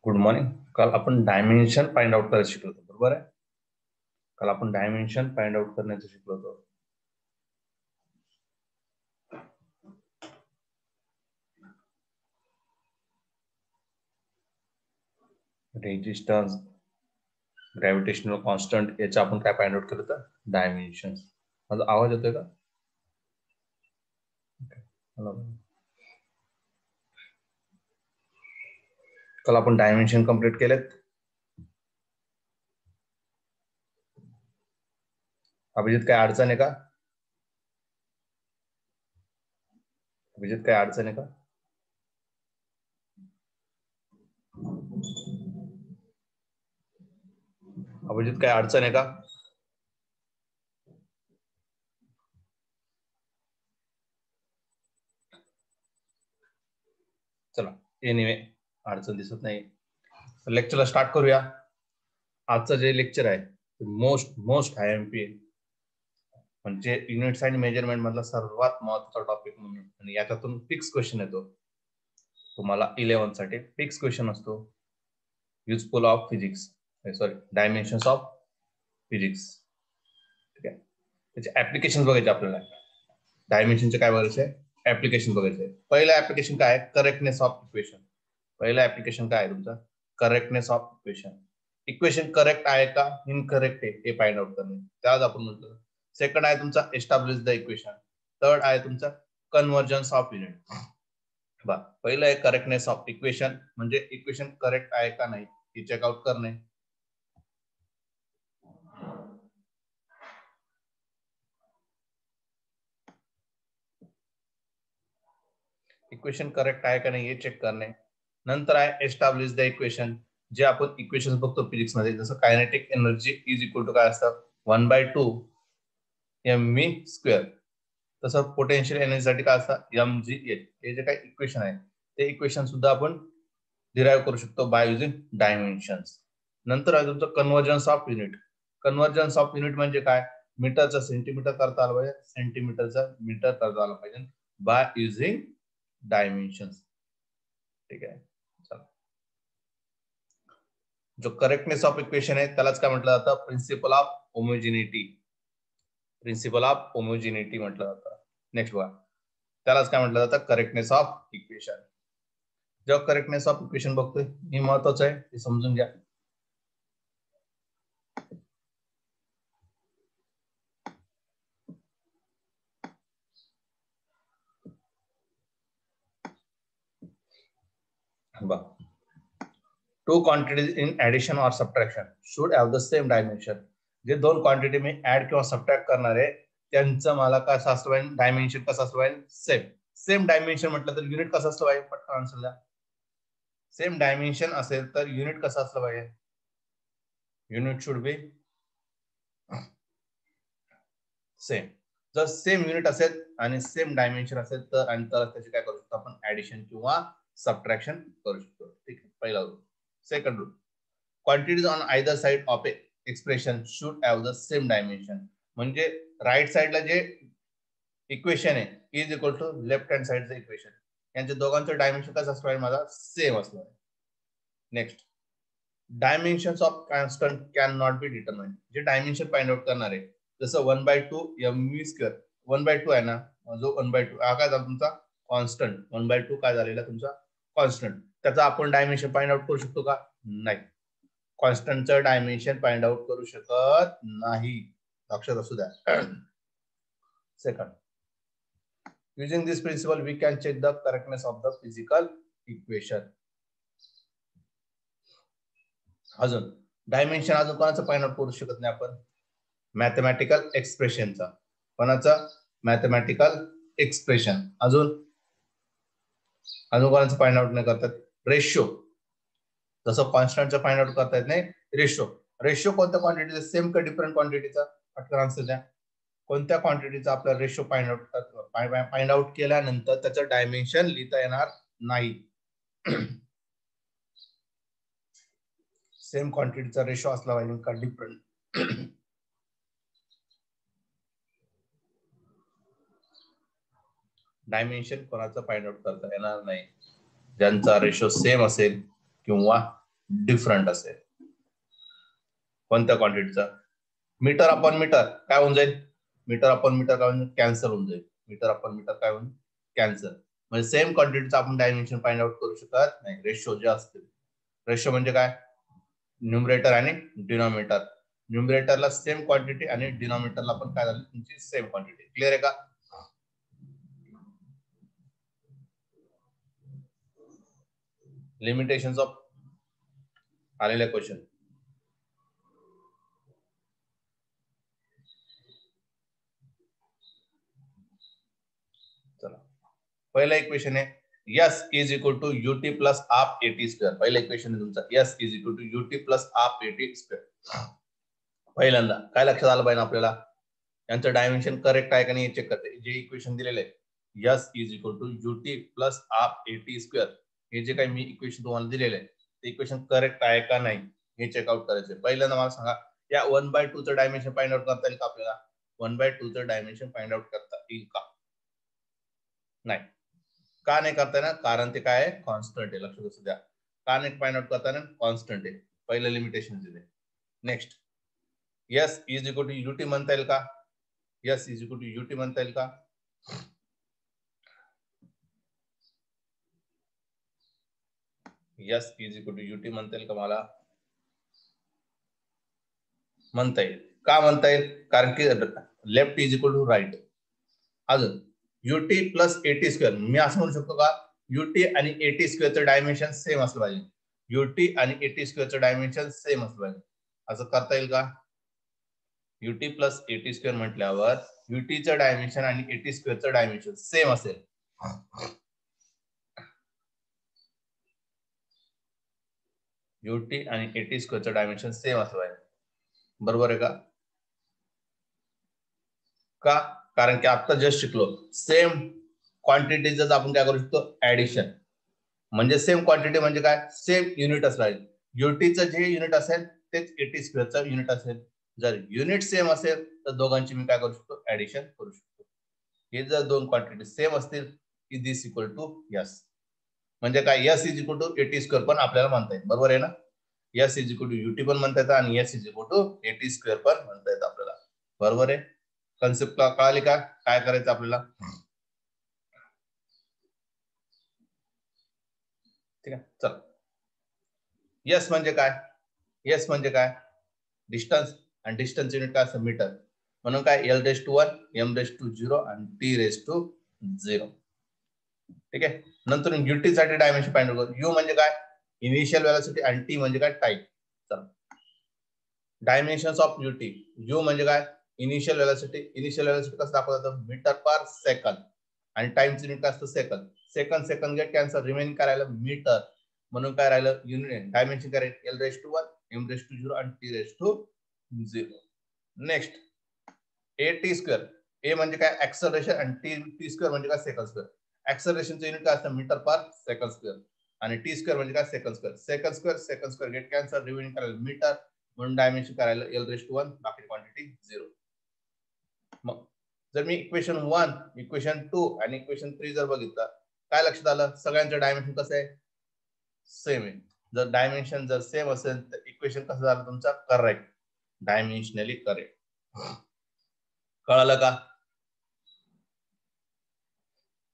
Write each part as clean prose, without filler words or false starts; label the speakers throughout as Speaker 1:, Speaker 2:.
Speaker 1: Good morning. काल आपण dimension find out करायला शिकलो होतो, बरोबर आहे? काल आपण डायमेन्शन फाइंड आउट करण्याचं शिकलो होतो. रेजिस्टन्स, ग्रॅव्हिटेशनल कॉन्स्टंट याचा आपण काय फाइंड आउट केलं होतं? डायमेन्शन. माझा आवाज येतोय का? काल आपण डायमेन्शन कंप्लीट केलेत. अभिजित काय अडचण आहे का? अभिजित काय अडचण आहे का? अभिजित काय अडचण आहे का? चला, एनिवे अडचण दिसत नाही. लेक्चरला स्टार्ट करूया. आजचं जे लेक्चर आहे मोस्ट IMP म्हणजे युनिट्स अँड मेजरमेंट मधला सर्वात महत्त्वाचा टॉपिक म्हणून, आणि याच्यातून फिक्स क्वेश्चन येतो तुम्हाला 11 साठी. फिक्स क्वेश्चन असतो useful of physics, dimensions of physics. ठीक आहे, त्याचे ऍप्लिकेशन बघायचे आपल्याला. डायमेन्शनचे काय बघायचे? ऍप्लिकेशन बघायचे. पहिलं ऍप्लिकेशन काय आहे? Correctness of equation. पहिलं ऍप्लिकेशन काय आहे तुमचं? Correctness of equation. Equation correct आहे का इनकरेक्ट आहे हे फाइंड आउट करणे, त्याच आपण म्हणतो. सेकंड आहे तुमचा एस्टॅब्लिश द इक्वेशन. थर्ड आहे तुमचा कन्व्हर्जन्स ऑफ युनिट. पहिलं आहे करेक्टनेस ऑफ इक्वेशन, म्हणजे इक्वेशन करेक्ट आहे का नाही हे चेकआउट करणे. इक्वेशन करेक्ट आहे का नाही हे चेक करणे. नंतर आहे एस्टॅब्लिश द इक्वेशन, जे आपण इक्वेशन बघतो फिजिक्स मध्ये, जसं kinetic energy is equal to काय असतं? 1/2 mv². तसं पोटेन्शियल एनर्जीसाठी काय असतं? mgh. हे जे काही इक्वेशन आहे ते इक्वेशन सुद्धा आपण डिराइव्ह करू शकतो बाय युजिंग डायमेन्शन्स. नंतर आहे तुमचं convergence of unit. Convergence of unit म्हणजे काय? मीटरचा सेंटीमीटर करता आलं पाहिजे, सेंटीमीटरचा मीटर करता आलं पाहिजे बाय युजिंग डायमेन्शन्स. ठीक आहे, चला. जो करेक्टनेस ऑफ इक्वेशन आहे त्यालाच काय म्हटलं जातं? Principle of homogeneity. Principle of homogeneity म्हटलं जातं. नेक्स्ट बघा, त्यालाच काय म्हटलं जातं? Correctness of equation. जेव्हा करेक्टनेस ऑफ इक्वेशन बघतोय हे महत्वाचं आहे, हे समजून घ्या. Two quantities in addition or subtraction should have the same dimension. जे दोन क्वांटिटी मी ऍड किंवा सबट्रॅक्ट करणार आहे त्यांचं मला कसं असलं पाहिजे? डायमेन्शन कसं असलं पाहिजे? सेम. सेम डायमेन्शन म्हटलं तर युनिट कसं असलं पाहिजे? पटकन आन्सर द्या. सेम डायमेन्शन असेल तर युनिट कसं असलं पाहिजे? Unit should be same. जर सेम युनिट असेल आणि सेम डायमेन्शन असेल तर, आणि तर त्याचे काय करू शकतो आपण? ऍडिशन किंवा सबट्रॅक्शन करू शकतो. ठीक आहे, पहिला rule. Second rule, quantities on either side of a expression should have the same dimension. म्हणजे राईट साइडला जे इक्वेशन आहे is equal to left hand साइडचं इक्वेशन, यांच्या दोघांचं डायमेन्शन कसं असलं पाहिजे? माझा सेम असलं पाहिजे. Next, dimensions of constant can not be determined. जे डायमेन्शन फाइंड आउट करणार आहे, जसं 1/2 mv². 1/2 आहे ना, जो 1/2 हा काय झाला तुमचा? कॉन्स्टंट. 1/2 काय झालेला तुमचा? कॉन्स्टंट. त्याचा आपण डायमेन्शन फाइंड आउट करू शकतो का? नाही. कॉन्स्टंटचं डायमेन्शन फाइंड आउट करू शकत नाही, लक्षात असू द्या. Second, using this principle we can check the correctness of the physical equation. अजून डायमेन्शन अजून कोणाचं फाइंड आउट करू शकत नाही आपण? मॅथमॅटिकल एक्सप्रेशनचा. कोणाचा? Mathematical expression. अजून कोणाचं फाइंड आउट नाही करतात? रेशो. जसं कॉन्स्टंटचं फाइंड आउट करता येत नाही, रेशो. रेशो कोणत्या क्वांटिटीचा? सेम का डिफरंट क्वांटिटीचा? पटकन आन्सर द्या. कोणत्या क्वांटिटीचा आपला रेशो फाइंड आउट केल्यानंतर त्याचं डायमेन्शन लिहिता येणार नाही? सेम क्वांटिटीचा रेशो असला पाहिजे का डिफरंट? डायमेन्शन कोणाचं फाइंड आउट करता येणार नाही? ज्यांचा रेशो सेम असेल किंवा डिफरंट असेल. कोणत्या क्वांटिटीचा? मीटर अपॉन मीटर काय होऊन जाईल? मीटर अपॉन मीटर काय होऊन कॅन्सल होऊन जाईल. मीटर अपॉन मीटर काय होऊन कॅन्सल. म्हणजे सेम क्वांटिटीचा आपण डायमेन्शन फाइंड आउट करू शकत नाही. रेशो जे असतील. रेशो म्हणजे काय? न्यूमरेटर आणि डिनॉमिनेटर. न्यूमरेटरला सेम क्वांटिटी आणि डिनॉमिनेटरला पण काय झाली तुमची सेम क्वांटिटी. क्लिअर आहे का? लिमिटेशन्स ऑफ आलेले क्वेश्चन. चला पहिला इक्वेशन आहे S is equal to ut plus half at square. पहिला इक्वेशन आहे तुमचा S is equal to ut plus half at square. पहिल्यांदा काय लक्षात आलं पाहिजे आपल्याला? यांचं डायमेन्शन करेक्ट आहे का नाही चेक करते. जे इक्वेशन दिलेले आहे S is equal to ut plus half at square. हे जे काही मी इक्वेशन तुम्हाला दिलेले आहे ते इक्वेशन करेक्ट आहे का नाही हे चेकआउट करायचे. पहिल्यांदा मला सांगा या 1/2 चं डायमेन्शन फाइंड आउट करता येईल का आपल्याला? 1/2 चं डायमेन्शन फाइंड आउट करता येईल का? नाही. का नाही करता येणार? कारण ते काय आहे? कॉन्स्टंट आहे. लक्षात असू द्या. का नाही फाइंड आउट करता येणार? कॉन्स्टंट आहे. पहिलं लिमिटेशन दिले. Next S is equal to ut म्हणता येईल का? S is equal to ut म्हणता येईल का? S is equal to ut म्हणता येईल का मला? म्हणता येईल. का म्हणता येईल? कारण की left is equal to right. अजून ut प्लस 80 स्क्वेअर मी असं म्हणू शकतो का ut आणि 80 स्क्वेअरचं डायमेन्शन सेम असलं पाहिजे. ut आणि 80 स्क्वेअरचं डायमेन्शन सेम असलं पाहिजे. असं करता येईल का? ut प्लस 80 स्क्वेअर म्हटल्यावर utचं डायमेन्शन आणि 80 स्क्वेअरचं डायमेन्शन सेम असेल. ut आणि 80 स्क्वेअरचं डायमेन्शन सेम असलं पाहिजे. बरोबर आहे का? का? कारण की आता जस्ट शिकलो सेम क्वांटिटीच आपण काय करू शकतो? ऍडिशन. म्हणजे सेम क्वांटिटी म्हणजे काय? सेम युनिट असणार. युटीचं जे युनिट असेल तेच 80 स्क्वेअरचं युनिट असेल. जर युनिट सेम असेल तर दोघांची मी काय करू शकतो? ऍडिशन करू शकतो. हे जर दोन क्वांटिटी सेम असतील की दिस इक्वल टू यस. म्हणजे काय? S is equal to 80 square पण आपल्याला म्हणता येईल. बरोबर आहे ना? S is equal to UT पण म्हणता येतं आणि S is equal to 80 square पण म्हणता येतं आपल्याला. बरोबर आहे? कन्सेप्ट कळाली का? काय करायचं आपल्याला? ठीक आहे. चल S म्हणजे काय? S म्हणजे काय? डिस्टन्स आणि डिस्टन्स युनिट काय असतं? मीटर. म्हणून काय? L⁻⁴, M⁻�0 आणि T⁻0. ठीक आहे. नंतर UT साठी डायमेन्शन फाइंड करू. U म्हणजे काय? इनिशियल व्हेलॉसिटी आणि T म्हणजे काय? टाइम. चला डायमेन्शन्स ऑफ UT. U म्हणजे काय? Initial velocity. इनिशियल व्हेलॉसिटी कसं दाखवलं जातं? Metre per second. आणि टाइमचं युनिट काय असतं? Second. Second second get cancel. Remaining काय राहिलं? मीटर. म्हणून काय राहिलं? युनिट डायमेन्शन काय राहील? L⁻⁴, M⁻�0 आणि T⁻0. Next AT square. ए म्हणजे काय? ऍक्सलरेशन आणि टी स्क्वेअर म्हणजे काय? Second square. ऍक्सलरेशनचं युनिट काय असतं? मीटर पर सेकंड स्क्वेअर. आणि टी स्क्वेअर म्हणजे काय? Second square. Second square gate cancel. Remaining करायला मीटर. म्हणून डायमेन्शन करायला L⁻⁴, बाकी क्वांटिटी 0. मग जर मी इक्वेशन 1, इक्वेशन 2 आणि इक्वेशन 3 जर बघितलं काय लक्षात आलं? सगळ्यांचं डायमेन्शन कसं आहे? सेम आहे. जर डायमेन्शन जर सेम असेल तर इक्वेशन कसं झालं तुमचा? करेक्ट. डायमेन्शनली करेक्ट. कळालं का?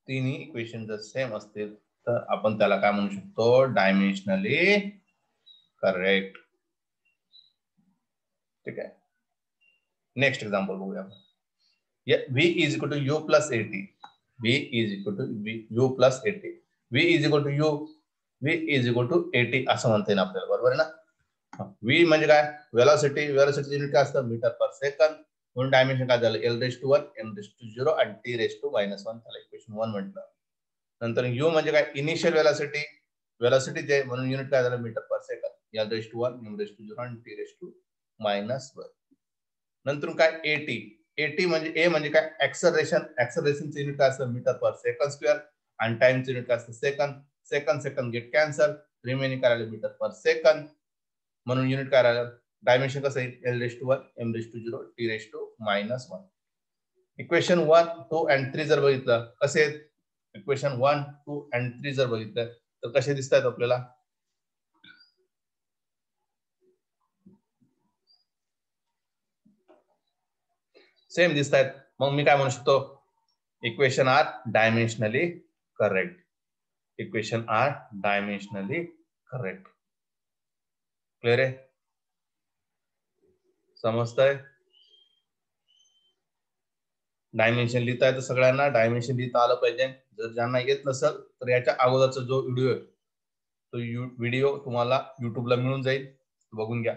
Speaker 1: तिन्ही इक्वेशन जर सेम असतील तर आपण त्याला काय म्हणू शकतो? डायमेन्शनली करेक्ट. ठीक आहे. नेक्स्ट एक्झाम्पल बघूया. V is equal to U plus 80. V is equal to U plus 80. V is equal to U. V is equal to 80 असं म्हणता येईल आपल्याला. बरोबर आहे ना? V म्हणजे काय? व्हेलॉसिटी. व्हेलॉसिटी युनिट काय असतं? Metre per second. म्हणून डायमेन्शन काय झालं? L⁻⁴, M⁻�0 आणि T⁻⁻1 त्याला इक्वेशन 1 म्हटलं. नंतर U म्हणजे काय? Initial velocity. व्हेलॉसिटी जे म्हणून युनिट काय झालं? Metre per second. L⁻⁴, M⁻�0 आणि T⁻⁻1. नंतर काय? AT म्हणजे ए म्हणजे काय? ऍक्सलरेशन. ऍक्सलरेशनचं युनिट काय असतं? मीटर पर सेकंड स्क्वेअर. आणि टाइमचं युनिट काय असतं? Second. Second get cancel. Remaining करायला मीटर पर सेकंद. म्हणून युनिट काय राहिलं? डायमेन्शन कसं येईल? L⁻⁴, M⁻�0, T⁻⁻1. इक्वेशन 1, 2 आणि 3 जर बघितलं कसे आहेत? इक्वेशन 1, 2 आणि 3 जर बघितलं तर कसे दिसतात आपल्याला? सेम दिसत आहेत, मग मी काय म्हणू शकतो, equation are dimensionally correct. Equation are dimensionally correct. Clear आहे, समजतंय? डायमेन्शन लिहिता येतं सगळ्यांना, डायमेन्शन लिहिता आलं पाहिजे. जर ज्यांना येत नसेल तर याच्या अगोदरचा जो व्हिडिओ आहे तो व्हिडिओ तुम्हाला युट्यूबला मिळून जाईल, बघून घ्या.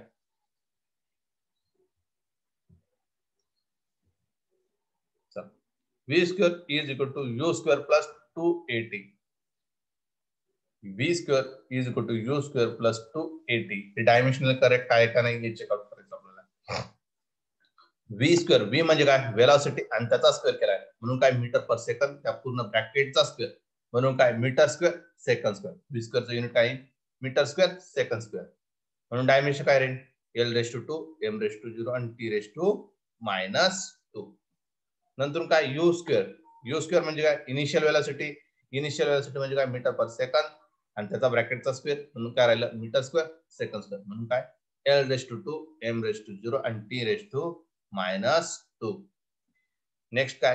Speaker 1: v square is equal to u square plus 2at. v square is equal to u square plus 2at. हे डायमेन्शनल करेक्ट आहे का नाही हे चेकआउट करायचं आपल्याला. v स्क्वेअर, v म्हणजे काय, वेलॉसिटी आणि त्याचा स्क्वेअर केलाय म्हणून काय मीटर पर सेकंड, त्या पूर्ण ब्रॅकेटचा स्क्वेअर म्हणून काय meter square second square. v स्क्वेअरचं युनिट काय, मीटर स्क्वेअर सेकंड स्क्वेअर. म्हणून डायमेन्शन काय राहील, l⁻², m⁻0 आणि t⁻². नंतर काय u स्क्वेअर, u स्क्वेअर म्हणजे काय इनिशियल वेलॉसिटी, इनिशियल वेलॉसिटी म्हणजे काय मीटर पर सेकंड आणि त्याचा ब्रॅकेटचा स्क्वेअर म्हणून काय राहिलं मीटर स्क्वेअर सेकंड स्क्वेअर. म्हणून काय l⁻², m⁻0 आणि t⁻². नेक्स्ट काय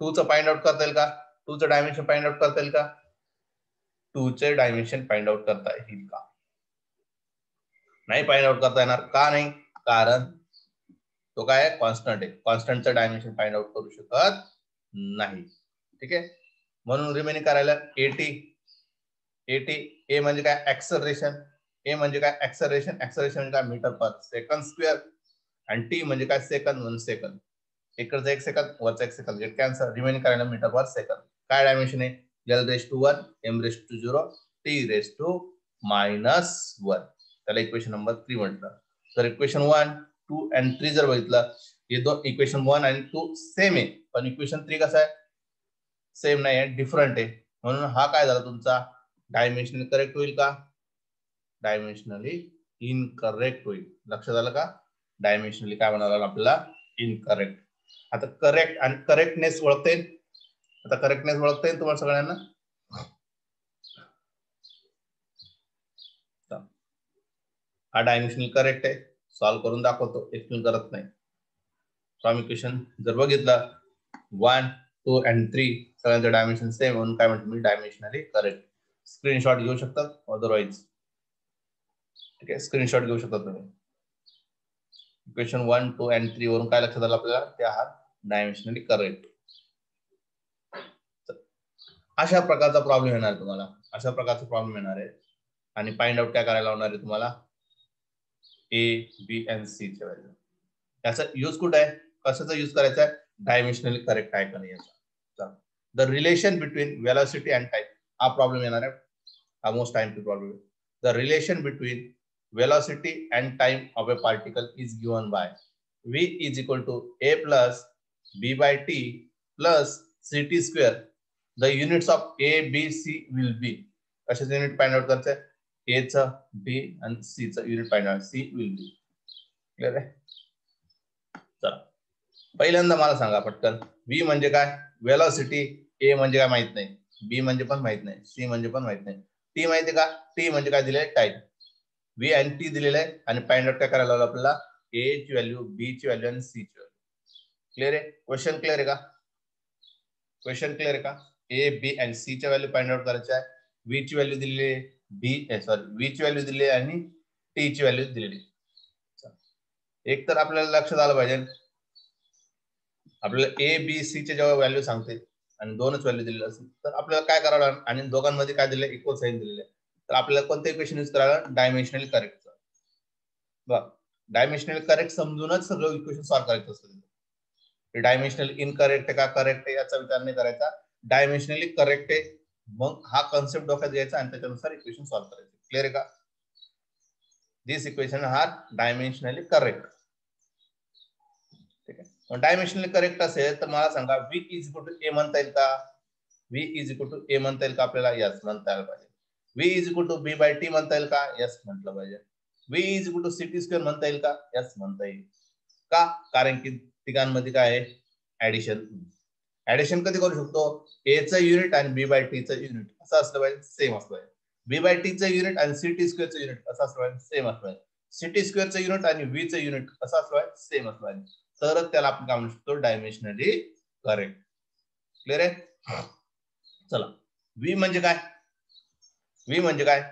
Speaker 1: 2 चं फाइंड आउट करता येईल का, 2 चं डायमेन्शन फाइंड आउट करता येईल का, 2 चे डायमेन्शन फाइंड आउट करता येईल का, नाही फाइंड आउट करता येणार. का नाही, कारण तो काय कॉन्स्टंट आहे, कॉन्स्टंटचं डायमेन्शन फाइंड आउट करू शकत नाही. ठीक आहे, म्हणून रिमेनिंग करायला at. a म्हणजे काय ऍक्सलरेशन, a म्हणजे काय ऍक्सलरेशन, ऍक्सलरेशन म्हणजे काय मीटर पर सेकंड स्क्वेअर आणि t म्हणजे काय सेकंड म्हणून सेकंड. इकडचं 1 सेकंद वरचा 1 सेकंद कॅन्सल, रिमेनिंग करायला मीटर पर सेकंड. काय डायमेन्शन आहे l⁻1, m⁻0, t⁻⁻1. त्याला इक्वेशन नंबर 3 म्हटलं. तर इक्वेशन 1, 2 आणि 3 जर बघितलं, हे दोन इक्वेशन 1 आणि 2 सेम आहे, पण इक्वेशन 3 कसं आहे, सेम नाही आहे, डिफरंट आहे. म्हणून हा काय झाला तुमचा डायमेन्शनली करेक्ट होईल का, डायमेन्शनली इनकरेक्ट होईल. लक्षात आलं का, डायमेन्शनली काय म्हणाला आपल्याला, इनकरेक्ट. आता करेक्ट आणि करेक्टनेस ओळखता येईल, आता करेक्टनेस ओळखता येईल तुम्हाला सगळ्यांना. हा डायमेन्शनली करेक्ट आहे, सॉल्व्ह करून दाखवतो, एक्सप्लेन करत नाही. फ्रॉम इक्वेशन जर बघितलं 1, 2 आणि 3 सगळ्यांचं डायमेन्शन सेम म्हणून काय म्हणतो मी डायमेन्शनली करेक्ट. स्क्रीनशॉट घेऊ शकतात, अदरवाइज ठीक आहे स्क्रीनशॉट घेऊ शकता तुम्ही. इक्वेशन 1, 2 आणि 3 वरून काय लक्षात आलं आपल्याला, ते आहात डायमेन्शनली करेक्ट. अशा प्रकारचा प्रॉब्लेम येणार तुम्हाला, अशा प्रकारचा प्रॉब्लेम येणार आहे. आणि फाइंड आउट काय करायला लावणार आहे तुम्हाला, ए बी आणि सी च्या व्हॅल्यू. याचा यूज कुठे आहे, कशाचा यूज करायचा आहे, डायमेन्शनली करेक्ट आहे का नाही याचा. The relation between velocity and time, हा प्रॉब्लेम येणार आहे, हा most time problem. The relation between velocity and time of a particle is given by v is equal to a plus b by t plus ct square. The units of a, b, c will be. कशाचे unit find out करायचं, a चं, b आणि c चं unit find out, c will be. Clear आहे. चला पहिल्यांदा मला सांगा पटकन, v म्हणजे काय वेलॉसिटी, a म्हणजे काय माहित नाही, b म्हणजे पण माहित नाही, c म्हणजे पण माहित नाही, t माहिती का, t म्हणजे काय दिले टाइम, v आणि t दिलेलं आहे आणि फाइंड आउट काय करायला लावलं आपल्याला, a ची व्हॅल्यू, b ची व्हॅल्यू आणि c ची व्हॅल्यू. क्लियर आहे, क्वेश्चन क्लियर आहे का, क्वेश्चन क्लियर आहे का. a, b आणि c च्या व्हॅल्यू फाइंड आउट करायच्या आहे, v ची व्हॅल्यू दिलेली आहे, v ची व्हॅल्यू दिलेली आहे आणि t ची व्हॅल्यू दिलेली आहे. एक तर आपल्याला लक्षात आलं पाहिजे, आपल्याला a, b, c च्या जेव्हा व्हॅल्यू सांगते आणि दोनच व्हॅल्यू दिलेली असेल तर आपल्याला काय करावं लागेल, आणि दोघांमध्ये काय दिले, इक्वल साइन दिलेले आहे, तर आपल्याला कोणते इक्वेशन यूज करावं, डायमेन्शनली करेक्ट. बघ डायमेन्शनली करेक्ट समजूनच सगळं इक्वेशन सॉल्व्ह करायचं असतं. डायमेन्शनली इनकरेक्ट आहे का करेक्ट आहे याचा विचार नाही करायचा, डायमेन्शनली करेक्ट आहे मग हा कॉन्सेप्ट डोक्यात घ्यायचा आणि त्याच्यानुसार इक्वेशन सॉल्व्ह करायचं. क्लियर आहे का. दिस इक्वेशन हा डायमेन्शनली करेक्ट. ठीक आहे, डायमेन्शनली करेक्ट असेल तर मला सांगा v is equal to a म्हणता येईल का, v is equal to a म्हणता येईल का आपल्याला, यस म्हणता यायला पाहिजे. v is equal to b by t म्हणता येईल का, यस म्हटलं पाहिजे. v is equal to ct square म्हणता येईल का, यस म्हणता येईल का, कारण की तिघांमध्ये काय आहे ऍडिशन. ऍडिशन कधी करू शकतो, a चं युनिट आणि b बाय t चं युनिट असं असलं पाहिजे, सेम असलं पाहिजे. b बाय t चं युनिट आणि ct स्क्वेअरचं युनिट असं असलं पाहिजे, सेम असलं पाहिजे. ct स्क्वेअरचं युनिट आणि v चं युनिट असं असलं पाहिजे, सेम असलं पाहिजे. तरच त्याला आपण काय म्हणू शकतो, डायमेन्शनली करेक्ट. क्लिअर आहे? चला, व्ही म्हणजे काय? व्ही म्हणजे काय?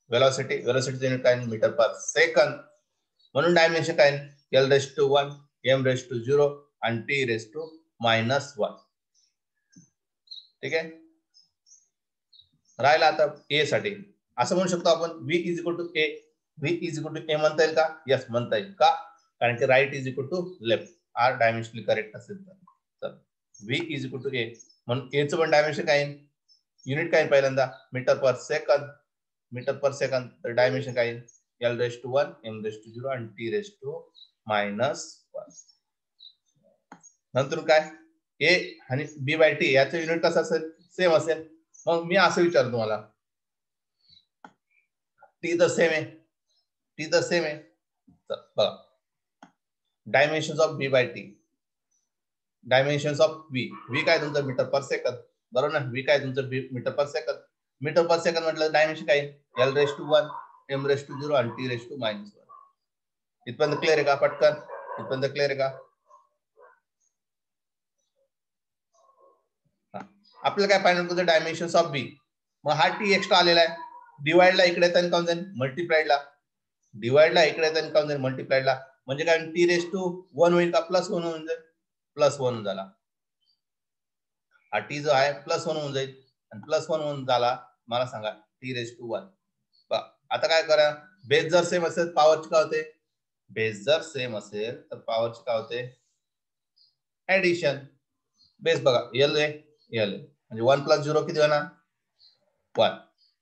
Speaker 1: वेलॉसिटी. वेलॉसिटीचं युनिट काय? Metre per second. म्हणून डायमेन्शन काय? L⁻⁴, M⁻�0 आणि T⁻⁻1. ठीक आहे. राहिला आता ए साठी. असं म्हणू शकतो आपण V is equal to a. V is equal to a म्हणता येईल का? यस, म्हणता येईल. का? कारण की right is equal to left. Are dimensionally correct असेल तर V is equal to a. म्हणून ए चं पण डायमेन्शन काय? युनिट काय? पहिल्यांदा meter per second. Metre per second. तर डायमेन्शन काय? L⁻⁴, M⁻�0 आणि T⁻⁻1. नंतर काय? ए आणि B/T याचं युनिट कसं असेल? सेम असेल. मग मी असं विचारतो तुम्हाला, टी तर सेम आहे. टी तर सेम आहे. बघा, dimensions of B/T. Dimensions of V काय तुमचं? Metre per second. बरोबर ना? V काय तुमचं? Metre per second. Metre per second म्हटलं डायमेन्शन काय? L⁻⁴, M⁻�0 आणि T⁻⁻1. इथपर्यंत क्लिअर आहे का? पटकन इथपर्यंत क्लिअर आहे का? आपल्याला काय पाहिजे होतं? डायमेन्शन्स ऑफ बी. मग हा टी एक्स्ट्रा आलेला आहे. डिवाइडला इकडे येताना काऊन जाईल? मल्टिप्लाइडला. डिवाइडला इकडे येताना काऊन जाईल? मल्टिप्लाइडला. म्हणजे काय? T⁻1 होईल का? +1 होऊन जाईल. +1 झाला. हा टी जो आहे +1 होऊन जाईल. आणि +1 होऊन झाला. मला सांगा T⁻1. आता काय करा? बेस जर सेम असेल पॉवरची काय होते? बेस जर सेम असेल तर पॉवरची काय होते? ऍडिशन. बेस बघा, L आहे, L आहे. म्हणजे 1 + 0 किती होणार? 1.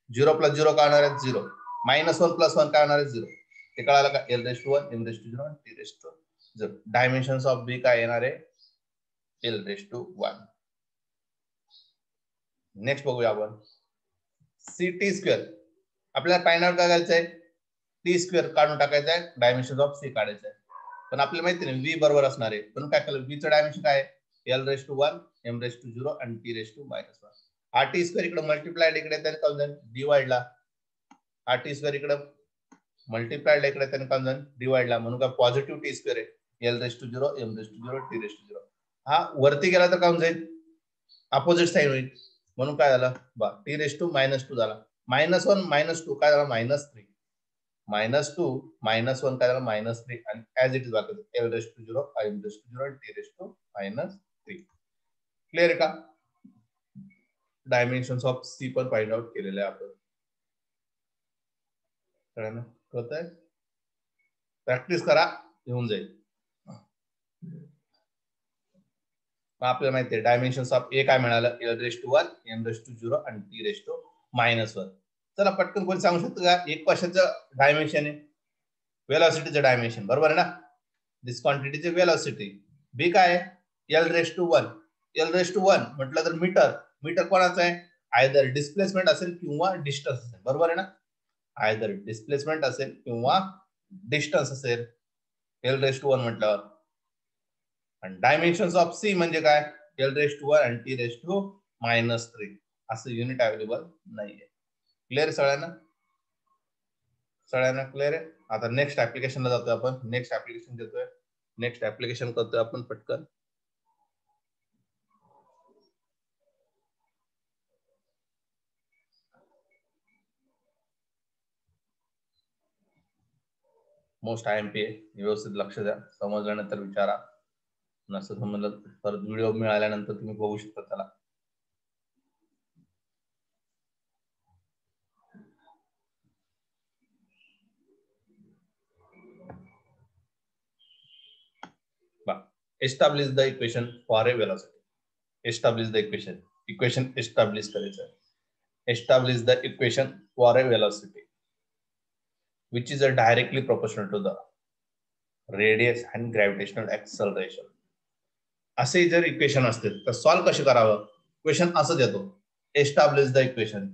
Speaker 1: 0 + 0 काय होणार आहे? 0. -1 + 1 काय होणार आहे? 0. ते कळालं का? L⁻⁴, M⁻�0 आणि T⁻⁻1. डायमेन्शन्स ऑफ बी काय येणार आहे? L⁻⁴. नेक्स्ट बघूया आपण. CT². आपल्याला पायनावर काय करायचं आहे? T² काढून टाकायचं आहे. डायमेन्शन ऑफ सी काढायचं आहे. पण आपल्याला माहिती नाही V बरोबर असणार आहे. म्हणून काय केलं? V चं डायमेन्शन काय आहे? L⁻⁴, M⁻�0 आणि T⁻⁻1. हा T² इकडे मल्टिप्लाइड इकडे त्याने काऊन जाईल? डिवाइडला. हा T² इकडे मल्टिप्लाइड इकडे त्याने काऊन जाईल? डिवाइडला. म्हणून काय? पॉझिटिव्ह T² आहे. L⁻⁴, M⁻�0, T⁻⁻1. हा वरती गेला तर काऊन जाईल? अपोजिट साईड होईल. म्हणून काय झालं? T⁻⁻2 झाला. -1 - 2 काय झाला? -3. -2 - 1 काय झालं? -3. आणि ऍज इट इज बाकी L⁻⁴, M⁻�0 आणि T⁻⁻3. क्लिअर आहे का? डायमेन्शन्स ऑफ सी पण फाइंड आउट केलेले आहे आपण. कळलं? कळतंय? प्रॅक्टिस करा, येऊन जाईल. आपल्याला माहिती आहे डायमेन्शन्स ऑफ ए काय मिळालं? L⁻⁴, M⁻⁴ आणि T⁻⁻1. चला पटकन कोणी सांगू शकतो का? एक कशाचं डायमेन्शन आहे? वेलॉसिटीचं डायमेन्शन. बरोबर आहे ना? दिस क्वांटिटीचे वेलॉसिटी. बी काय आहे? L⁻⁴. L⁻⁴ म्हटलं तर मीटर. मीटर कोणाचं आहे? आयदर डिस्प्लेसमेंट असेल किंवा डिस्टन्स असेल. बरोबर आहे ना? आयदर डिस्प्लेसमेंट असेल किंवा डिस्टन्स असेल L⁻⁴ म्हटल्यावर. आणि डायमेन्शन्स ऑफ सी म्हणजे काय? L⁻⁴ आणि T⁻⁻3. असं युनिट अवेलेबल नाहीये. क्लिअर सगळ्यांना? सगळ्यांना क्लिअर आहे? आता नेक्स्ट ऍप्लिकेशनला जातोय आपण. नेक्स्ट ऍप्लिकेशन देतोय. नेक्स्ट ऍप्लिकेशन करतोय आपण पटकन. मोस्ट IMP आहे. व्यवस्थित लक्ष द्या. समजल्यानंतर विचारा. नसं समजलं परत व्हिडिओ मिळाल्यानंतर तुम्ही बघू शकता त्याला. Establish the equation for a velocity. Establish the equation. Equation establish करायचं. Establish the equation for a velocity which is directly proportional to the radius and gravitational acceleration. असे जर इक्वेशन असतील तर सॉल्व्ह कसे करावं? इक्वेशन असं देतो. Establish the equation.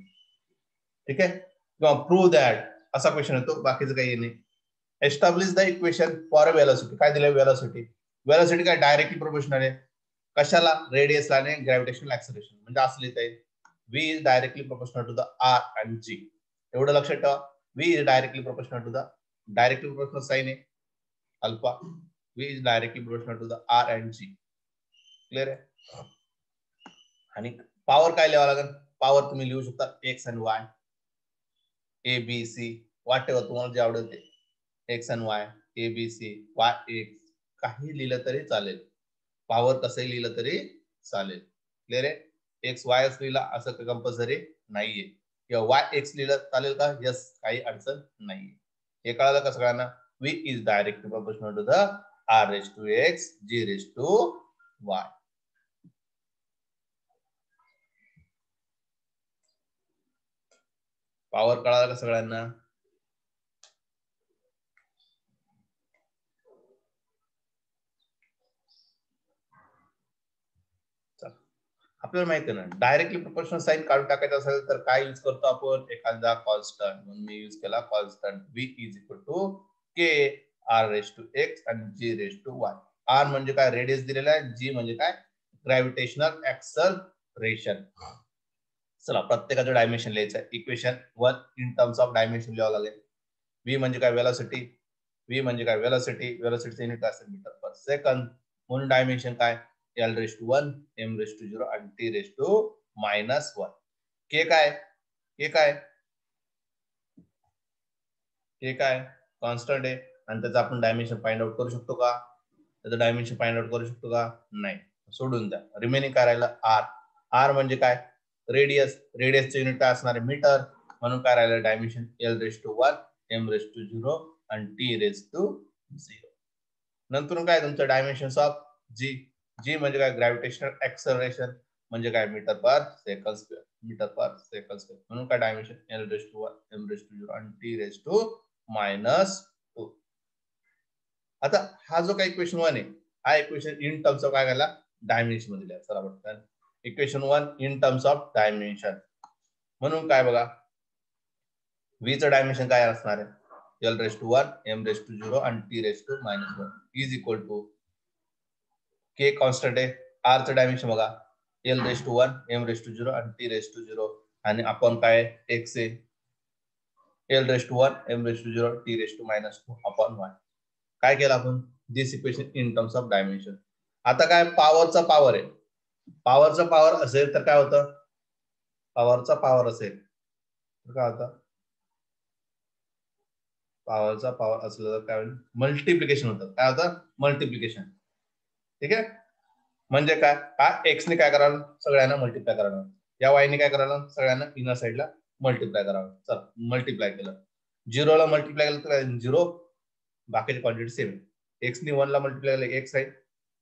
Speaker 1: ठीक आहे? किंवा प्रूव्ह दॅट असा क्वेश्चन येतो. बाकीचं काही नाही. Establish the equation for a velocity. काय दिलंय? वेलॉसिटी. वेलॉसिटी काय? डायरेक्टली प्रोपोर्शनल आहे. कशाला? रेडियसला आणि ग्रॅव्हिटेशनल ऍक्सेलरेशन. म्हणजे असं लिहिता येईल V is directly proportional to the R and G. एवढं लक्षात ठेवा. V is directly proportional to the directly proportional sine आहे अल्फा. V is directly proportional to the R and G. Clear आहे. आणि पॉवर काय लिहावं लागेल, पॉवर तुम्ही लिहू शकता एक्स आणि वाय, ए बी सी, वाटेवर तुम्हाला जे आवडेल ते, एक्स आणि Y, A B C, Y X, काही लिहिलं तरी चालेल, पॉवर कसंही लिहिलं तरी चालेल. क्लिअर आहे. एक्स वाय एस लिहिला असं कंपल्सरी नाहीये, किंवा वाय एक्स लिहिलं चालेल का, यस, काही अडचण नाहीये. हे कळालं का सगळ्यांना. V is directly proportional to the R raised to X, G raised to Y. Power कळालं का सगळ्यांना. आपल्याला माहिती आहे ना, डायरेक्टली प्रोपोर्शनल साइन काढून टाकायचं असेल तर काय यूज करतो आपण, एखादा कॉन्स्टंट. म्हणून मी यूज केला constant V is equal to K R raised to X आणि G raised to Y. R म्हणजे काय, रेडियस दिलेला आहे, G म्हणजे काय, ग्रॅव्हिटेशनल ऍक्सलरेशन. चला प्रत्येकाचं डायमेन्शन लिहायचं आहे. Equation 1 in terms of dimension लिहावं लागेल. V म्हणजे काय, वेलोसिटी. V म्हणजे काय, वेलोसिटी. वेलोसिटीचं युनिट असेल मीटर पर सेकंद. म्हणून डायमेन्शन काय, L raised to 1, M raised to 0 आणि T raised to -1. K काय, K काय, K काय, कॉन्स्टंट आहे आणि त्याचं आपण डायमेन्शन फाइंड आउट करू शकतो का, त्याचं डायमेन्शन फाइंड आउट करू शकतो का, नाही, सोडून द्या. रिमेनिंग करायला R. R म्हणजे काय, रेडियस. रेडियसचे युनिट काय असणार आहे, मीटर. म्हणून काय राहिलं, dimension L raised to 1, M raised to 0 आणि T raised to 0. नंतर काय तुमचं डायमेन्शन ऑफ G. G म्हणजे काय, ग्रॅव्हिटेशनल ऍक्सलरेशन, म्हणजे काय, मीटर पर सेकंड स्क्वेअर. मीटर पर सेकंड स्क्वेअर. म्हणून काय, dimension L raised to 1, M raised to 0 आणि T raised to -2. आता हा जो काही इक्वेशन 1 आहे, हा इक्वेशन इन टर्म्स ऑफ काय करायला, डायमेन्शन मध्ये लिहायचा. चला बघा, equation 1 in terms of dimension. म्हणून काय बघा, V चं डायमेन्शन काय असणार आहे, L raised to 1, M raised to 0 आणि T raised to -1 is equal to K constant आहे. R चं डायमेन्शन बघा, L raised to 1, M raised to 0 आणि T raised to 0 आणि आपण काय, X आहे, L raised to 1, M raised to 0, T raised to -2 upon 1. काय केलं आपण, this equation in terms of dimension. आता काय, पॉवरचा पॉवर आहे. पॉवरचा पॉवर असेल तर काय होतं, पॉवरचा पॉवर असेल तर काय होतं, पॉवरचा पॉवर असलं तर काय, मल्टिप्लिकेशन होतं. काय होतं, मल्टिप्लिकेशन. ठीक आहे. म्हणजे काय, हा एक्स ने काय करावं, सगळ्यांना मल्टिप्लाय करावं, या वाय ने काय करावं, सगळ्यांना इनर साइडला मल्टिप्लाय करावं. चला मल्टिप्लाय केलं, 0 ला मल्टिप्लाय केलं तर 0, बाकीची क्वांटिटी सेम. एक्स ने 1 ला मल्टिप्लाय केलं एक्स राहील,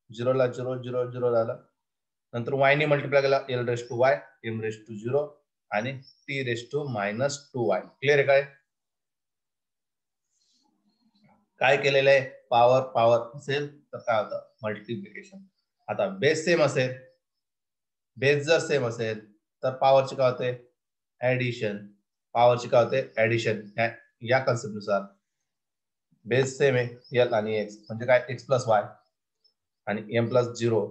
Speaker 1: 0 ला 0 0 0 झालं. नंतर वाय ने मल्टिप्लाय केला L raised to Y, M raised to 0 आणि T raised to -2y. Clear आहे काय, काय केलेलं आहे, पॉवर पॉवर असेल तर काय होतं, मल्टिप्लिकेशन. आता बेस सेम असेल, बेस जर सेम असेल तर पॉवरची काय होते, ऍडिशन. पॉवरची काय होते, ऍडिशन. या कन्सेप्ट नुसार बेस सेम आहे L आणि X म्हणजे काय, X प्लस वाय आणि M प्लस 0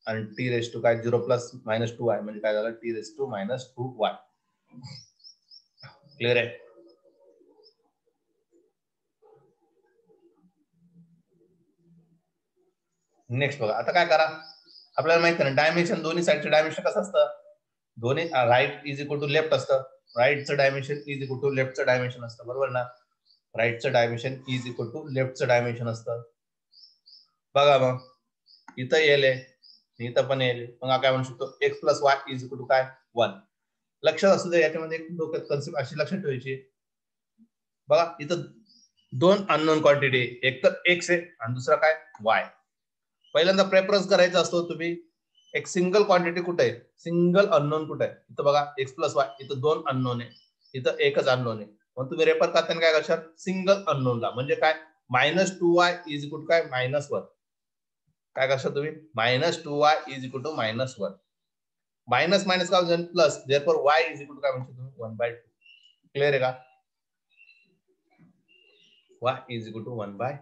Speaker 1: आणि T रेस टू काय, 0 प्लस -2y म्हणजे काय झालं, T raise to -2y. Clear आहे. नेक्स्ट बघा, आता काय करा, आपल्याला माहिती आहे ना, डायमेन्शन दोन्ही साईडचे डायमेन्शन कसं असतं, दोन्ही right is equal to left असतं. राईटचं डायमेन्शन इज इक्वल टू लेफ्टचं डायमेन्शन असतं, बरोबर ना. राईटचं डायमेन्शन इज इक्वल टू लेफ्टचं डायमेन्शन असतं. बघा मग इथं येईल, इथं पण येईल, मग काय म्हणू शकतो, X plus Y is equal to काय, 1. लक्षात असू दे, याच्यामध्ये एक डोक्यात कन्सेप्ट अशी लक्षात ठेवायची. बघा इथं दोन अननोन क्वांटिटी, एक तर एक्स आहे आणि दुसरा काय, वाय. पहिल्यांदा प्रेफरन्स करायचा असतो तुम्ही, एक सिंगल क्वांटिटी कुठे आहे, सिंगल अननोन कुठे आहे. इथं बघा एक्स प्लस वाय, इथं 2 अननोन आहे, इथं एकच अननोन आहे. मग तुम्ही रेफर करताना काय करशाल, सिंगल अननोनला, म्हणजे काय, -2y इज इक्वल टू काय, -1. काय करशाल तुम्ही, -2y is equal to -1. Minus minus का होईल, plus, therefore y is equal to काय म्हणतो तुम्ही, 1/2. क्लिअर आहे का, y is equal to 1/2.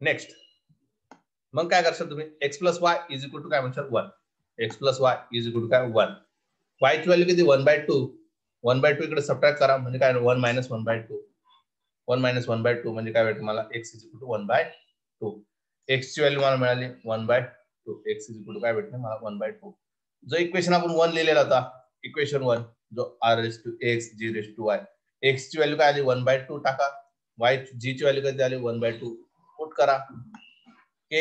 Speaker 1: Next मग काय करशाल तुम्ही, x plus Y is equal to काय म्हणशाल, 1. x plus Y is equal to काय, 1. y ची व्हॅल्यू किती, 1/2. 1/2 इकडे सबट्रॅक्ट करा, म्हणजे काय, 1 - 1/2. 1 - 1/2 म्हणजे काय भेटतं मला x = 1/2. x ची व्हॅल्यू मला मिळाली 1/2. x = काय भेटतं मला 1/2. जो इक्वेशन आपण 1 लिहिलेला होता, इक्वेशन 1 जो r(x, g(y), x ची व्हॅल्यू काय आली 1/2 टाका, y g ची व्हॅल्यू किती आली 1/2 पुट करा, k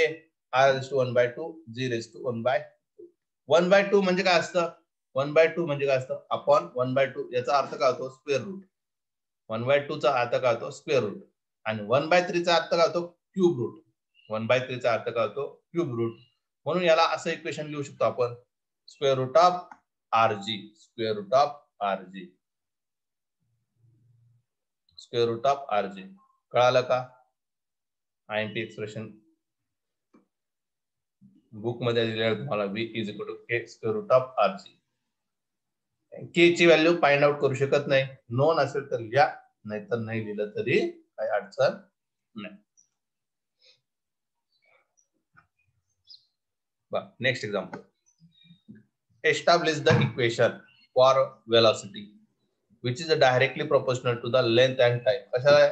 Speaker 1: r(1/2, g(1/2). 1/2 म्हणजे काय असतं, 1/2 म्हणजे काय असतं अपॉन 1/2, याचा अर्थ काय होतो स्क्वेअर रूट. 1/2 चा अर्थ काय होतो स्क्वेअर रूट, आणि 1/3 चा अर्थ काय होतो क्यूब रूट. 1/3 चा अर्थ काय होतो क्यूब रूट. म्हणून याला असं इक्वेशन लिहू शकतो आपण, square root of rg, square root of rg, square root of rg. कळालं का? आयएमपी एक्सप्रेशन बुक मध्ये दिलेलं तुम्हाला v = k square root of rg. k ची व्हॅल्यू फाइंड आउट करू शकत नाही, नोन असेल तर लिहा, नाहीतर नाही लिहिलं तरी काही अडचण नाही. Next example. Establish the equation for velocity which is directly proportional to the length and time. कशाला आहे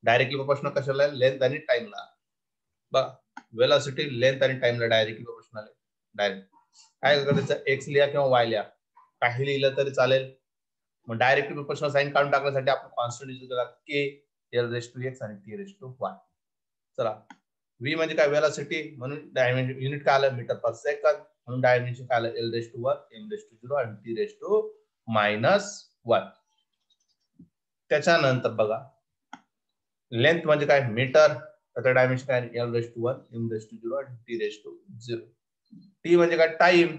Speaker 1: डायरेक्टली प्रोपोर्शनल, कशाला आहे लेंथ आणि टाइमला. बघा वेलॉसिटी लेंथ आणि टाइमला डायरेक्टली प्रोपोर्शनल आहे. डायरेक्ट काय करायचं, एक्स लिहा किंवा वाय लिहा, काही लिहिलं तरी चालेल. मग डायरेक्टली प्रोपोर्शनल साइन काढून टाकण्यासाठी आपण कॉन्स्टंट यूज केला k l(x) आणि t(y). चला, v म्हणजे काय वेलॉसिटी, म्हणून डायमेन्शन युनिट काय आलं मीटर पर सेकंड, म्हणून डायमेन्शन काय आलं l(1), m(0) आणि t(-1). त्याच्यानंतर बघा लेंथ म्हणजे काय मीटर, त्याचं डायमेन्शन काय l(1), m(0) आणि t(0). टी म्हणजे काय टाइम,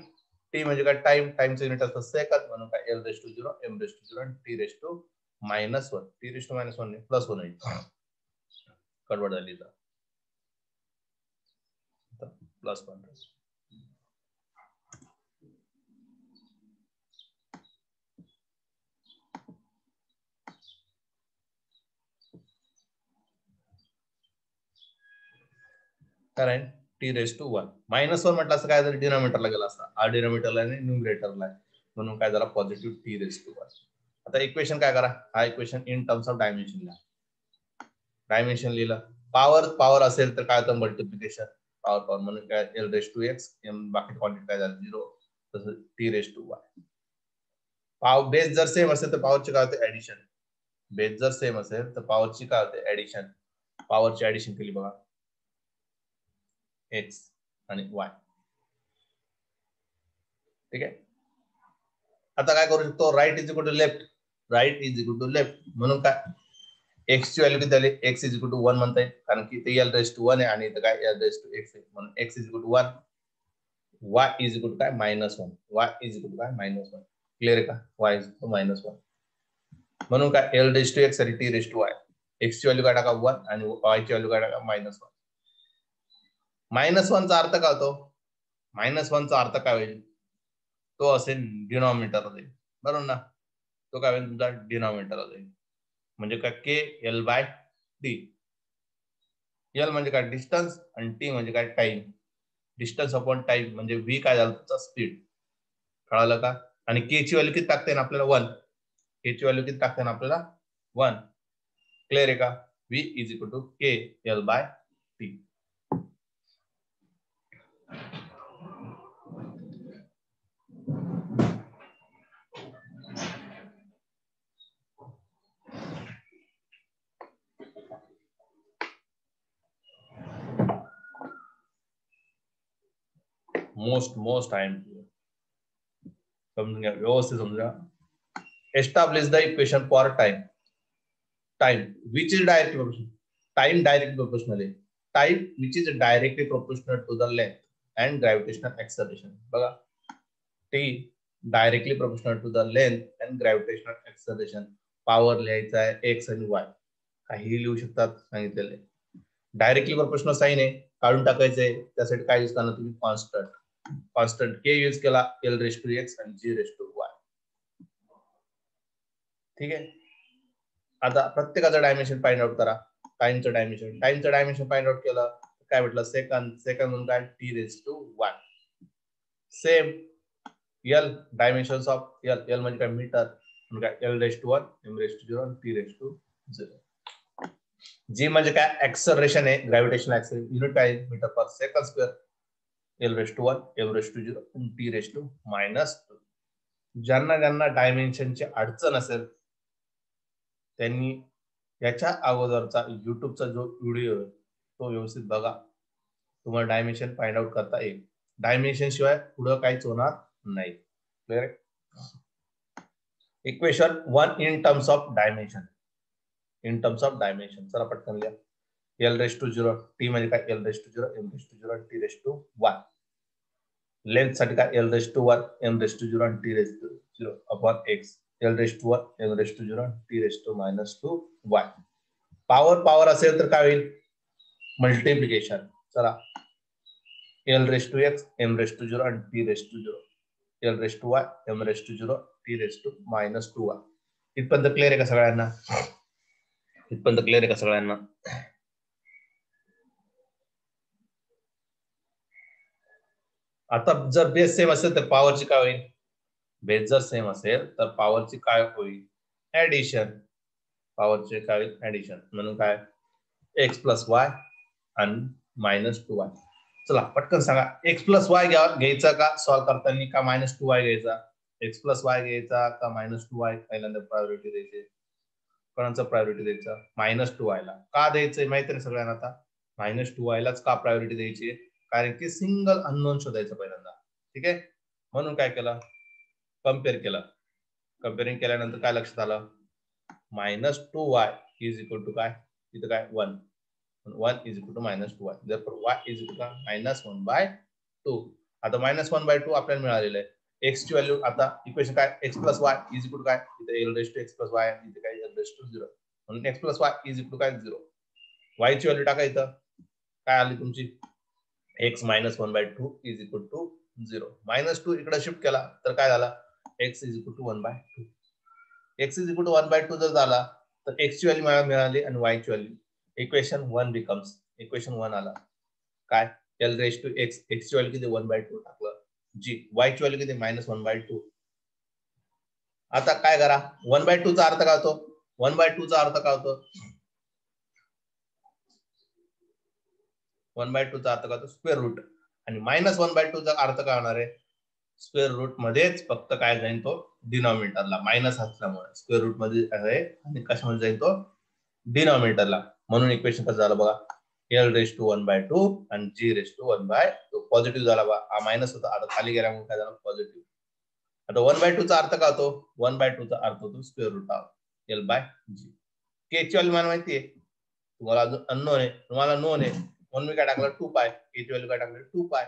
Speaker 1: टी म्हणजे काय टाइम, टाइमचं युनिट असतं सेकंद, म्हणून काय l(0), m(0) आणि t(-1). t(-1) नाही +1 आहे, कन्वर्ट झाली तर +1. कारण t(-1) -1 म्हटलं असं काय झालं डिनॉमिनेटरला गेला असता, हा डिनॉमिनेटरला आणि न्यूमरेटरला आहे, म्हणून काय झाला पॉझिटिव्ह t(-1). आता इक्वेशन काय करा, हा equation in terms of dimension लिहा. डायमेन्शन लिहिलं, पॉवर असेल तर काय होतं मल्टिप्लिकेशन, पॉवर म्हणून काय l(x), बाकी क्वांटिटी काय झालं 0, तसं t(-y). बेस जर सेम असेल तर पॉवरची काय होते ऍडिशन, बेस जर सेम असेल तर पॉवरची काय होते ऍडिशन, पॉवरची ऍडिशन केली बघा x आणि y. ठीक आहे. आता काय करू शकतो, right is equal to left, right is equal to left, म्हणून काय x ची व्हॅल्यू किती झाली, x = 1 म्हणता येईल, कारण की ते l(1) आहे आणि इथं काय l(x) आहे, म्हणून x = 1, y = काय -1, y = काय -1. क्लिअर आहे का, y = -1, म्हणून काय l(x) आणि t(y), x ची व्हॅल्यू काय टाका 1 आणि y ची व्हॅल्यू काय टाका -1. -1 चा अर्थ काय होतो, -1 चा अर्थ काय होईल, तो असेल डिनॉमिनेटर जाईल, बरोबर ना, तो काय होईल तुमचा डिनॉमिनेटर जाईल, म्हणजे काय k l/t. l म्हणजे काय डिस्टन्स आणि t म्हणजे काय टाइम, डिस्टन्स अपॉन टाइम म्हणजे v काय झालं तुमचा स्पीड. कळालं का, आणि k ची व्हॅल्यू किती टाकता येईल आपल्याला 1, k ची व्हॅल्यू किती टाकता येईल आपल्याला 1. क्लिअर आहे का, v = k l/t. Most time समजून घ्या, व्यवस्थित समजा. Establish the equation for time, time which is directly proportional, time directly proportional आहे, time which is directly proportional to the length and gravitational acceleration. बघा T directly proportional to the length and gravitational acceleration. Power लिहायचा आहे x आणि y, काहीही लिहू शकतात सांगितलेले. Directly proportional sign आहे, काढून टाकायचंय, त्यासाठी काय यूज करणार तुम्ही कॉन्स्टंट k यूज केला l(x) आणि g(y). ठीक आहे. आता प्रत्येकाचं डायमेन्शन फाइंड आउट करा. टाइमचं डायमेन्शन फाइंड आउट केलं काय भेटलं सेकंड म्हणून काय t(1). Same l dimensions of l म्हणजे काय मीटर, म्हणजे काय l(1), m(0) आणि t(0). जी म्हणजे काय ऍक्सलरेशन आहे, ग्रॅव्हिटेशनल ऍक्सलरेशन, युनिट काय मीटर पर सेकंड स्क्वेअर, L⁻⁴, L⁻�0 आणि T⁻². ज्यांना डायमेन्शनची अडचण असेल त्यांनी याच्या अगोदरचा युट्यूबचा जो व्हिडिओ आहे तो व्यवस्थित बघा, तुम्हाला डायमेन्शन फाइंड आउट करता येईल. डायमेन्शन शिवाय पुढे काहीच होणार नाही. क्लिअर आहे? Equation 1 in terms of dimension. In terms of dimension चला पटकन लिहा. L⁻⁴, T म्हणजे काय L⁻⁴, M⁻⁴, T⁻1. लेंथ साठी काय L⁻⁴, M⁻⁴, आणि T⁻0 upon x. L⁻⁴, M⁻⁴, T⁻². Power असेल तर काय होईल, मल्टिप्लिकेशन. चला L⁻x, M⁻⁴, आणि T⁻0. L⁻y, M⁻⁴, T⁻². इथपर्यंत क्लिअर आहे का सगळ्यांना? इथपर्यंत क्लिअर आहे का सगळ्यांना? आता जर बेस सेम असेल तर पॉवरची काय होईल, बेस जर सेम असेल तर पॉवरची काय होईल, ऍडिशन. पॉवरचे काय होईल, ऍडिशन. म्हणून काय x प्लस वाय आणि -2y. चला पटकन सांगा, x प्लस वाय घ्यायचा का सॉल्व करताना, का -2y घ्यायचा? x प्लस वाय घ्यायचा का -2y? पहिल्यांदा प्रायोरिटी द्यायची. कोणाचा प्रायोरिटी द्यायचा? -2y ला. का द्यायचंय माहिती आहे सगळ्यांना? आता -2y लाच का प्रायोरिटी द्यायची? कारण की सिंगल अननोन शोधायचं पहिल्यांदा. ठीक आहे, म्हणून काय केलं, कम्पेअर केलं. कम्पेअरिंग केल्यानंतर काय लक्षात आलं, -2y इज इक्वल टू काय, इथं काय 1. 1 is equal to -2y. therefore y is equal to -1/2. आता -1/2 आपल्याला मिळालेलं आहे. x ची व्हॅल्यू आता इक्वेशन काय, x plus Y is equal to काय, इथे L⁻x प्लस वाय, इथे काय L⁻0. म्हणून x plus Y is equal to काय 0. y ची व्हॅल्यू टाका, इथं काय आली तुमची, x -1/2 इज इक्वल टू 0. -2 इकडे शिफ्ट केला तर काय झाला, x is equal to 1/2. x is equal to 1/2 जर झाला तर x ची व्हॅल्यू मिळाली आणि y ची व्हॅल्यू. इक्वेशन 1 बिकम्स, इक्वेशन 1 आला काय, L⁻x, x ची व्हॅल्यू किती 1/2 टाकलं, जी y ची व्हॅल्यू किती -1/2. आता काय करा, 1/2 चा अर्थ काय होतो, 1/2 चा अर्थ काय होतो, 1/2 चा अर्थ काय होतो, स्क्वेअर रूट. आणि -1/2 चा अर्थ काय होणार आहे, स्क्वेअर रूट मध्येच फक्त काय जाईल तो डिनॉमिनेटरला, मायनस असल्यामुळे स्क्वेअर रूट मध्ये आहे आणि कशामध्ये जाईल तो डिनॉमिनेटरला. म्हणून इक्वेशन कसं झालं बघा, L⁻1/2 आणि G⁻1/2. पॉझिटिव्ह झाला बा, हा मायनस होता आता खाली गेल्यामुळे काय झालं, पॉझिटिव्ह. आता 1/2 चा अर्थ काय होतो, 1/2 चा अर्थ होतो स्क्वेअर रूट ऑफ L/G. के ची व्हॅल्यू मला माहिती आहे, तुम्हाला अजून अननोन आहे, तुम्हाला नोन आहे, म्हणून मी काय टाकलं 2π. के ची व्हॅल्यू काय टाकलं 2π.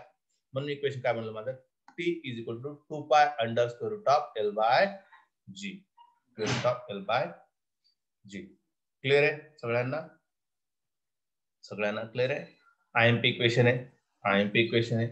Speaker 1: म्हणून इक्वेशन काय म्हणलं माझं, T is equal to 2π under square root of L/G. Square root of L/G. Clear आहे सगळ्यांना? सगळ्यांना क्लिअर आहे? IMP इक्वेशन आहे, IMP इक्वेशन आहे.